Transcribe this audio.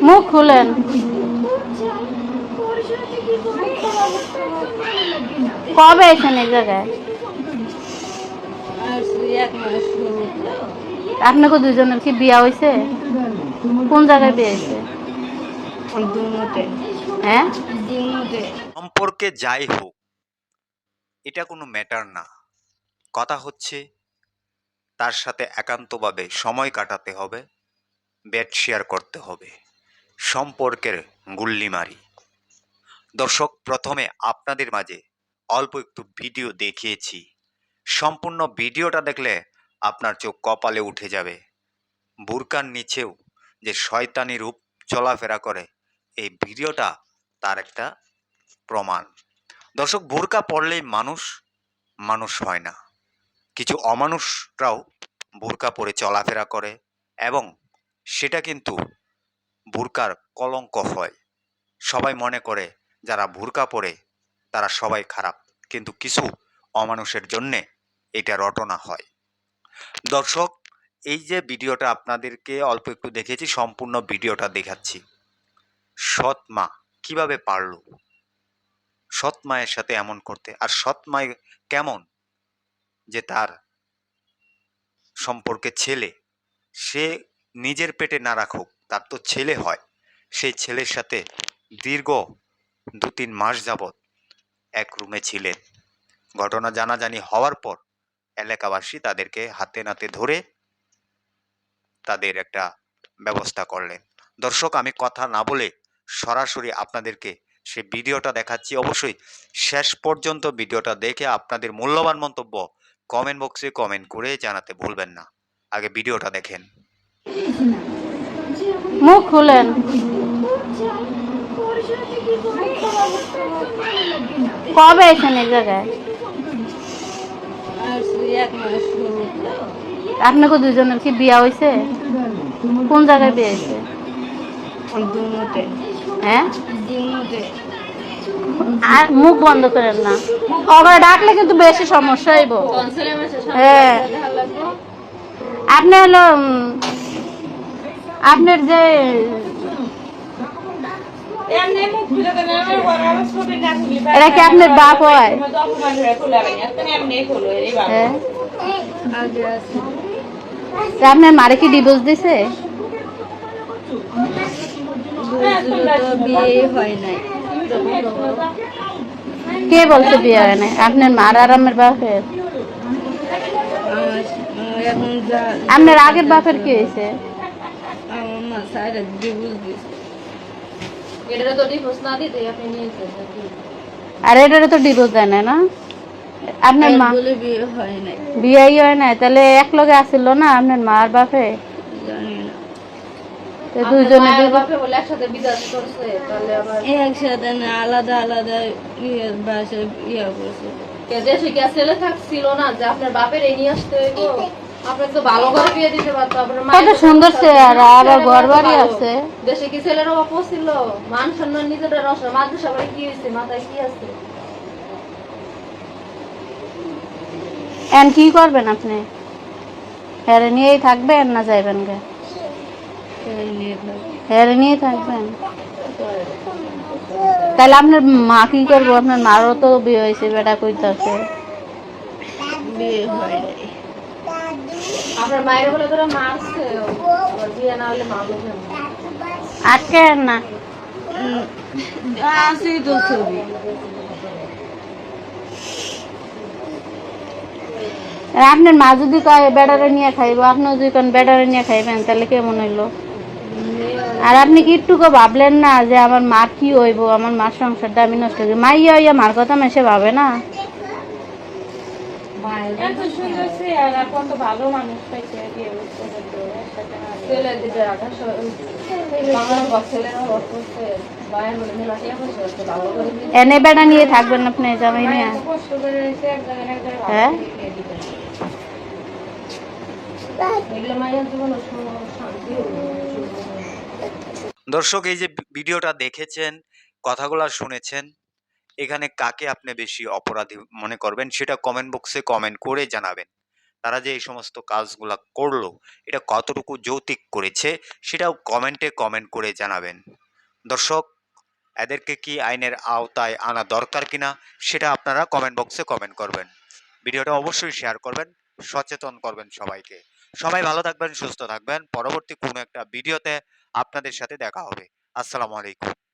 মুখ খুলেন। কবে এসেছেন এই জায়গায়? আপনাকে দুজনের কি বিয়া হয়েছে? কোন জায়গায় বিয়ে হয়েছে? হ্যাঁ, সম্পর্কে যাই হোক, এটা কোনো ম্যাটার না। কথা হচ্ছে তার সাথে একান্তভাবে সময় কাটাতে হবে, বেড শেয়ার করতে হবে, সম্পর্কের গুল্লিমারি। দর্শক, প্রথমে আপনাদের মাঝে অল্প একটু ভিডিও দেখিয়েছি। সম্পূর্ণ ভিডিওটা দেখলে আপনার চোখ কপালে উঠে যাবে। বুরকার নিচেও যে শয়তানি রূপ চলাফেরা করে, এই ভিডিওটা তার একটা প্রমাণ। দর্শক, বুরকা পরলেই মানুষ মানুষ হয় না। কিছু অমানুষরাও বুরকা পরে চলাফেরা করে এবং সেটা কিন্তু বুরকার কলঙ্ক হয়। সবাই মনে করে যারা বুরকা পরে তারা সবাই খারাপ, কিন্তু কিছু অমানুষের জন্যে এটা রটনা হয়। দর্শক, এই যে ভিডিওটা আপনাদেরকে অল্প একটু দেখেছি, সম্পূর্ণ ভিডিওটা দেখাচ্ছি। সৎ মা কিভাবে পারল সৎ মায়ের সাথে এমন করতে? আর সৎ মায় কেমন যে তার সম্পর্কে ছেলে, সে নিজের পেটে না রাখুক, তার তো ছেলে হয়, সেই ছেলের সাথে দীর্ঘ 2-3 মাস যাবৎ এক রুমে ছিলেন। ঘটনা জানাজানি হওয়ার পর এলাকাবাসী তাদেরকে হাতে নাতে ধরে তাদের একটা ব্যবস্থা করলেন। দর্শক, আমি কথা না বলে সরাসরি আপনাদেরকে সে ভিডিওটা দেখাচ্ছি। অবশ্যই শেষ পর্যন্ত ভিডিওটা দেখে আপনাদের মূল্যবান মন্তব্য কমেন্ট বক্সে কমেন্ট করে জানাতে ভুলবেন না। আগে ভিডিওটা দেখেন। মুখ খুলেন। কবে এসেছেন এই জায়গায়? আপনাকে দুজনের কি বিয়া হয়েছে? কোন জায়গায় বিয়ে হয়েছে? হ্যাঁ, আর মুখ বন্ধ করেন না। ওখানে ডাকলে কিন্তু বেশি সমস্যা হইব। হ্যাঁ, আপনি হলো আপনার যে এরা কি আপনার বাপ হয়? হ্যাঁ, আপনার মারে কি ডিভোর্স দিছে? কে বলছে বিয়ে হয় নাই? আপনার মার আর আমার বাপের? আপনার আগের বাপের কি হয়েছে? আর এটারে তো ডিভোর্স দেয় না, না? আপনার মা বিয়েই হয় নাই, তাহলে এক লগে আসিল না আপনার মা আর বাপে? দুইজনে একসাথে না, আলাদা আলাদা বাসায় করছে। দেশে কি ছেলে থাকছিল না যে আপনার বাপের এই নিয়ে আসতে হইব? আপনাকে তো ভালো করে বিয়ে দিতে পারতো। আপনার কত সুন্দর চেহারা, আবার ঘর বাড়ি আছে। দেশে কি ছেলের অভাব ছিল? মান সম্মান নিজেদের রস, মাদ্রাসা বাড়ি কি হয়েছে? মাথায় কি আছে? এন কি করবেন আপনি? হেরে নিয়েই থাকবেন না যাইবেন গে? হেরে নিয়ে থাকবেন। তাহলে আপনার মা কি করবো? আপনার মারও তো বিয়ে হয়েছে, বেটা কইতাছে। বিয়ে হয় নাই। আপনার মায়ের বলে তোরা মারছে, বিয়ে না হলে মারলো কেন? আটকে না আছে তো ছবি। আপনার মা যদি কয় বেড়ারে নিয়ে খাইবো, আপনিও যদি কোন বেড়ারে নিয়ে খাইবেন, তাহলে কেমন হইলো? আর আপনি কি একটুকু ভাবলেন না যে আমার মা কি হইব, আমার মার সংসারটা আমি নষ্ট করি? মাইয়া হইয়া মার কথা মেসে ভাবে না? এনে বেড়া নিয়ে থাকবেন আপনি জামাই নিয়ে? হ্যাঁ, দর্শক, এই যে ভিডিওটা দেখেছেন, কথাগুলো শুনেছেন, এখানে কাকে আপনি বেশি অপরাধী মনে করবেন সেটা কমেন্ট বক্সে কমেন্ট করে জানাবেন। তারা যে এই সমস্ত কাজগুলা করলো এটা কতটুকু যৌক্তিক করেছে সেটাও কমেন্টে কমেন্ট করে জানাবেন। দর্শক, এদেরকে কি আইনের আওতায় আনা দরকার কিনা সেটা আপনারা কমেন্ট বক্সে কমেন্ট করবেন। ভিডিওটা অবশ্যই শেয়ার করবেন, সচেতন করবেন সবাইকে। সবাই ভালো থাকবেন, সুস্থ থাকবেন। পরবর্তী কোনো একটা ভিডিওতে আপনাদের সাথে দেখা হবে। আসসালামু আলাইকুম।